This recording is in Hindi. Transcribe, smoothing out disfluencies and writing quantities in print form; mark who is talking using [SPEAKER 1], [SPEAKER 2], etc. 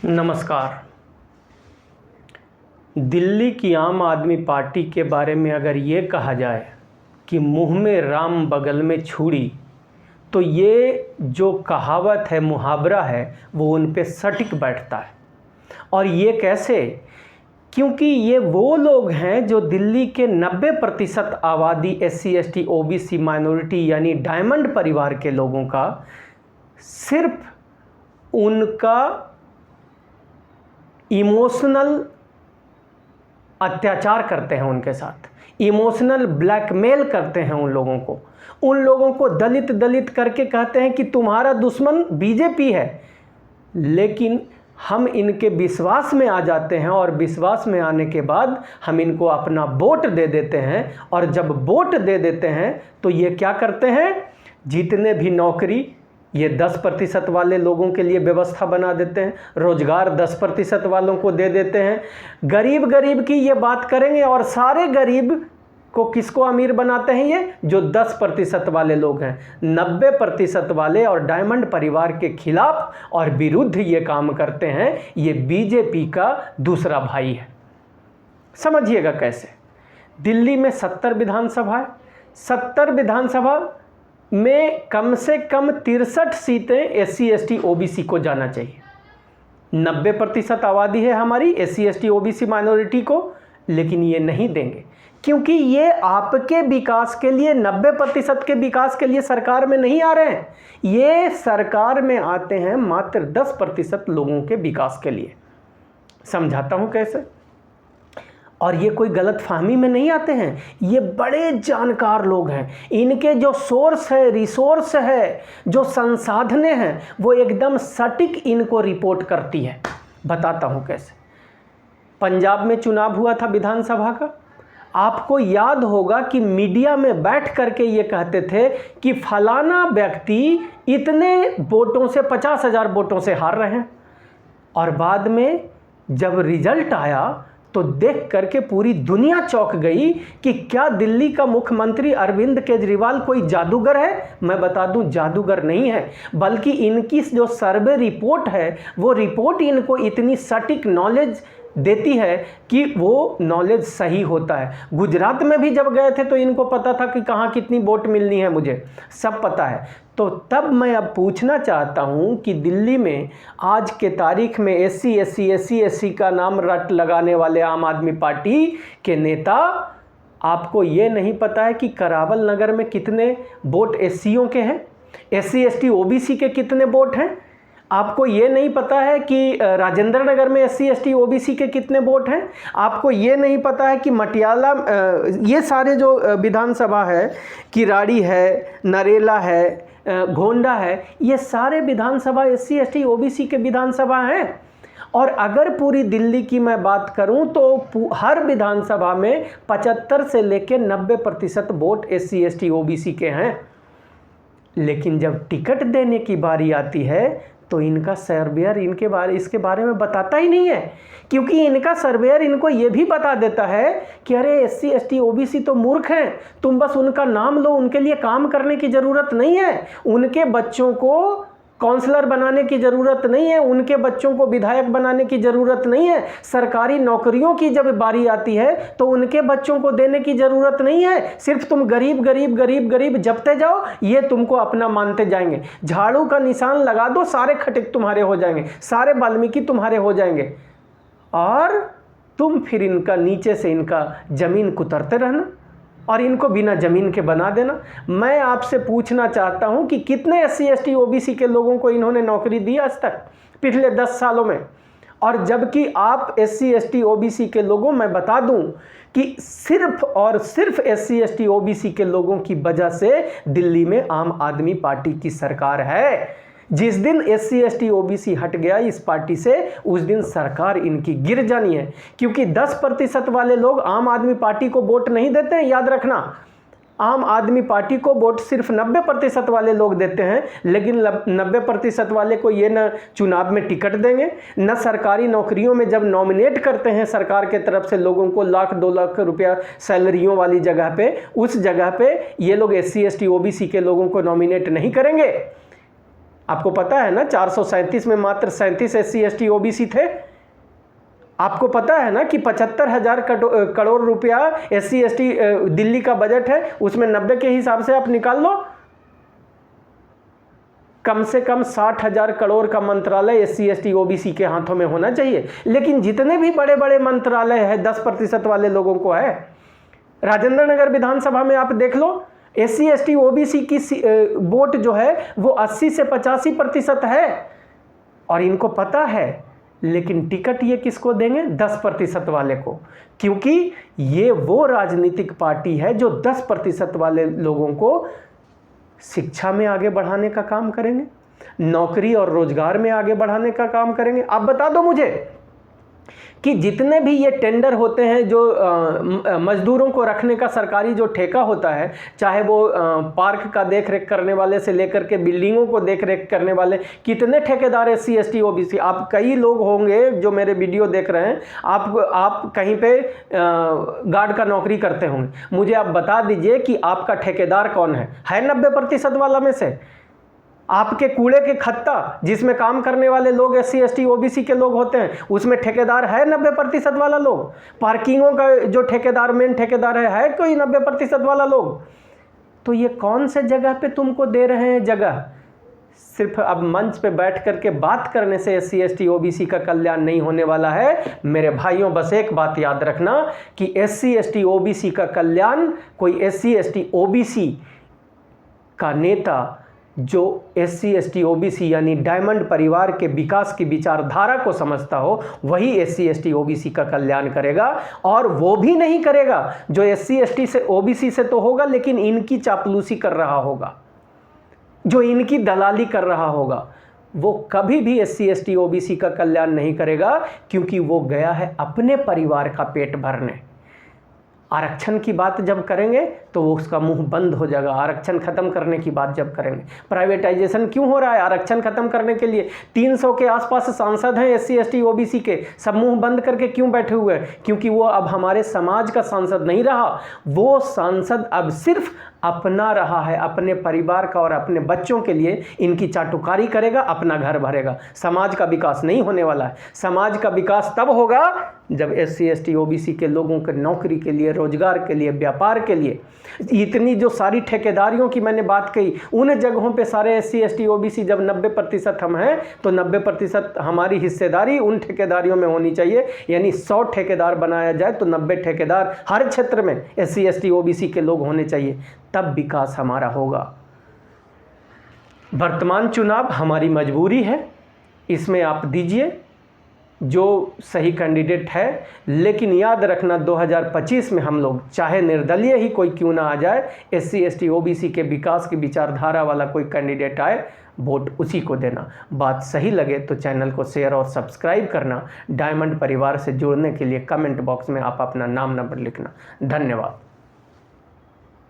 [SPEAKER 1] नमस्कार। दिल्ली की आम आदमी पार्टी के बारे में अगर ये कहा जाए कि मुंह में राम बगल में छुरी, तो ये जो कहावत है, मुहावरा है, वो उन पे सटीक बैठता है। और ये कैसे? क्योंकि ये वो लोग हैं जो दिल्ली के 90% आबादी SC ST OBC माइनॉरिटी यानी डायमंड परिवार के लोगों का सिर्फ उनका इमोशनल अत्याचार करते हैं, उनके साथ इमोशनल ब्लैकमेल करते हैं उन लोगों को दलित करके कहते हैं कि तुम्हारा दुश्मन बीजेपी है। लेकिन हम इनके विश्वास में आ जाते हैं और विश्वास में आने के बाद हम इनको अपना वोट दे देते हैं। और जब वोट दे देते हैं तो ये क्या करते हैं, जितने भी नौकरी ये 10% वाले लोगों के लिए व्यवस्था बना देते हैं, रोजगार 10% वालों को दे देते हैं। गरीब की ये बात करेंगे और सारे गरीब को किसको अमीर बनाते हैं? ये जो 10% वाले लोग हैं, 90% वाले और डायमंड परिवार के खिलाफ और विरुद्ध ये काम करते हैं। ये बीजेपी का दूसरा भाई है। समझिएगा कैसे। दिल्ली में 70 विधानसभा है। 70 विधानसभा में कम से कम 63 सीटें SC ST OBC को जाना चाहिए। 90% आबादी है हमारी SC ST OBC माइनॉरिटी को, लेकिन ये नहीं देंगे क्योंकि ये आपके विकास के लिए, 90% के विकास के लिए सरकार में नहीं आ रहे हैं। ये सरकार में आते हैं मात्र 10% लोगों के विकास के लिए। समझाता हूँ कैसे। और ये कोई गलतफहमी में नहीं आते हैं, ये बड़े जानकार लोग हैं। इनके जो सोर्स है, रिसोर्स है, जो संसाधनें हैं, वो एकदम सटीक इनको रिपोर्ट करती है। बताता हूँ कैसे। पंजाब में चुनाव हुआ था विधानसभा का। आपको याद होगा कि मीडिया में बैठ करके ये कहते थे कि फलाना व्यक्ति इतने वोटों से, 50,000 वोटों से हार रहे हैं। और बाद में जब रिजल्ट आया तो देख करके पूरी दुनिया चौंक गई कि क्या दिल्ली का मुख्यमंत्री अरविंद केजरीवाल कोई जादूगर है? मैं बता दूं, जादूगर नहीं है, बल्कि इनकी जो सर्वे रिपोर्ट है, वो रिपोर्ट इनको इतनी सटीक नॉलेज देती है कि वो नॉलेज सही होता है। गुजरात में भी जब गए थे तो इनको पता था कि कहाँ कितनी वोट मिलनी है, मुझे सब पता है। तो तब मैं अब पूछना चाहता हूँ कि दिल्ली में आज के तारीख में SC का नाम रट लगाने वाले आम आदमी पार्टी के नेता, आपको ये नहीं पता है कि करावल नगर में कितने वोट SCओं के हैं, SC ST OBC के कितने वोट हैं? आपको ये नहीं पता है कि राजेंद्र नगर में SC ST OBC के कितने वोट हैं? आपको ये नहीं पता है कि मटियाला, ये सारे जो विधानसभा है, किराड़ी है, नरेला है, गोंडा है, ये सारे विधानसभा SC ST OBC के विधानसभा हैं। और अगर पूरी दिल्ली की मैं बात करूं तो हर विधानसभा में 75 से लेकर 90% वोट SC ST OBC के हैं। लेकिन जब टिकट देने की बारी आती है तो इनका सर्वेयर इसके बारे में बताता ही नहीं है, क्योंकि इनका सर्वेयर इनको ये भी बता देता है कि अरे SC ST OBC तो मूर्ख हैं, तुम बस उनका नाम लो, उनके लिए काम करने की ज़रूरत नहीं है, उनके बच्चों को काउंसलर बनाने की ज़रूरत नहीं है, उनके बच्चों को विधायक बनाने की ज़रूरत नहीं है, सरकारी नौकरियों की जब बारी आती है तो उनके बच्चों को देने की ज़रूरत नहीं है। सिर्फ तुम गरीब जपते जाओ, ये तुमको अपना मानते जाएंगे। झाड़ू का निशान लगा दो, सारे खटिक तुम्हारे हो जाएंगे, सारे वाल्मीकि तुम्हारे हो जाएंगे, और तुम फिर इनका नीचे से इनका ज़मीन कुतरते रहना और इनको बिना ज़मीन के बना देना। मैं आपसे पूछना चाहता हूं कि कितने SC ST OBC के लोगों को इन्होंने नौकरी दी आज तक पिछले 10 सालों में? और जबकि आप SC ST OBC के लोगों, मैं बता दूं कि सिर्फ और सिर्फ SC ST OBC के लोगों की वजह से दिल्ली में आम आदमी पार्टी की सरकार है। जिस दिन SC ST OBC हट गया इस पार्टी से, उस दिन सरकार इनकी गिर जानी है। क्योंकि 10% वाले लोग आम आदमी पार्टी को वोट नहीं देते हैं, याद रखना। आम आदमी पार्टी को वोट सिर्फ 90% वाले लोग देते हैं, लेकिन 90% वाले को ये न चुनाव में टिकट देंगे, न सरकारी नौकरियों में जब नॉमिनेट करते हैं सरकार के तरफ से लोगों को 1-2 लाख रुपया सैलरियों वाली जगह पे, उस जगह पे ये लोग SC ST OBC के लोगों को नॉमिनेट नहीं करेंगे। आपको पता है ना 437 में मात्र 37 SC ST OBC थे। आपको पता है ना कि 75,000 करोड़ रुपया SC ST दिल्ली का बजट है, उसमें 90 के हिसाब से आप निकाल लो। कम से कम 60,000 करोड़ का मंत्रालय SC ST OBC के हाथों में होना चाहिए। लेकिन जितने भी बड़े बड़े मंत्रालय हैं 10% वाले लोगों को है। राजेंद्र नगर विधानसभा में आप देख लो, SC ST OBC की वोट जो है वो 80 से 85% है और इनको पता है। लेकिन टिकट ये किसको देंगे? 10% वाले को, क्योंकि ये वो राजनीतिक पार्टी है जो 10% वाले लोगों को शिक्षा में आगे बढ़ाने का काम करेंगे, नौकरी और रोजगार में आगे बढ़ाने का काम करेंगे। आप बता दो मुझे कि जितने भी ये टेंडर होते हैं जो मजदूरों को रखने का सरकारी जो ठेका होता है, चाहे वो पार्क का देख रेख करने वाले से लेकर के बिल्डिंगों को देख रेख करने वाले, कितने ठेकेदार SC ST OBC, आप कई लोग होंगे जो मेरे वीडियो देख रहे हैं, आप कहीं पे गार्ड का नौकरी करते होंगे। मुझे आप बता दीजिए कि आपका ठेकेदार कौन है 90% वाला में से? आपके कूड़े के खत्ता जिसमें काम करने वाले लोग SC ST OBC के लोग होते हैं, उसमें ठेकेदार है 90% वाला लोग। पार्किंगों का जो ठेकेदार मेन ठेकेदार है कोई 90% वाला लोग। तो ये कौन से जगह पे तुमको दे रहे हैं जगह? सिर्फ अब मंच पे बैठ करके बात करने से SC ST OBC का कल्याण नहीं होने वाला है। मेरे भाइयों, बस एक बात याद रखना कि SC ST OBC का कल्याण कोई SC ST OBC का नेता जो SC ST OBC यानी डायमंड परिवार के विकास की विचारधारा को समझता हो, वही SC ST OBC का कल्याण करेगा। और वो भी नहीं करेगा जो SC ST से OBC से तो होगा लेकिन इनकी चापलूसी कर रहा होगा, जो इनकी दलाली कर रहा होगा, वो कभी भी SC ST OBC का कल्याण नहीं करेगा, क्योंकि वो गया है अपने परिवार का पेट भरने। आरक्षण की बात जब करेंगे तो वो उसका मुंह बंद हो जाएगा। आरक्षण खत्म करने की बात जब करेंगे, प्राइवेटाइजेशन क्यों हो रहा है? आरक्षण खत्म करने के लिए 300 के आसपास सांसद हैं SC ST OBC के, सब मुंह बंद करके क्यों बैठे हुए हैं? क्योंकि वो अब हमारे समाज का सांसद नहीं रहा। वो सांसद अब सिर्फ अपना रहा है, अपने परिवार का और अपने बच्चों के लिए इनकी चाटुकारी करेगा, अपना घर भरेगा। समाज का विकास नहीं होने वाला है। समाज का विकास तब होगा जब SC ST OBC के लोगों के नौकरी के लिए, रोजगार के लिए, व्यापार के लिए, इतनी जो सारी ठेकेदारियों की मैंने बात कही, उन जगहों पे सारे SC ST OBC जब 90% हम हैं तो 90% हमारी हिस्सेदारी उन ठेकेदारियों में होनी चाहिए। यानी 100 ठेकेदार बनाया जाए तो 90 ठेकेदार हर क्षेत्र में SC ST OBC के लोग होने चाहिए, तब विकास हमारा होगा। वर्तमान चुनाव हमारी मजबूरी है, इसमें आप दीजिए जो सही कैंडिडेट है। लेकिन याद रखना 2025 में हम लोग चाहे निर्दलीय ही कोई क्यों ना आ जाए, SC ST OBC के विकास की विचारधारा वाला कोई कैंडिडेट आए, वोट उसी को देना। बात सही लगे तो चैनल को शेयर और सब्सक्राइब करना। डायमंड परिवार से जुड़ने के लिए कमेंट बॉक्स में आप अपना नाम नंबर लिखना। धन्यवाद।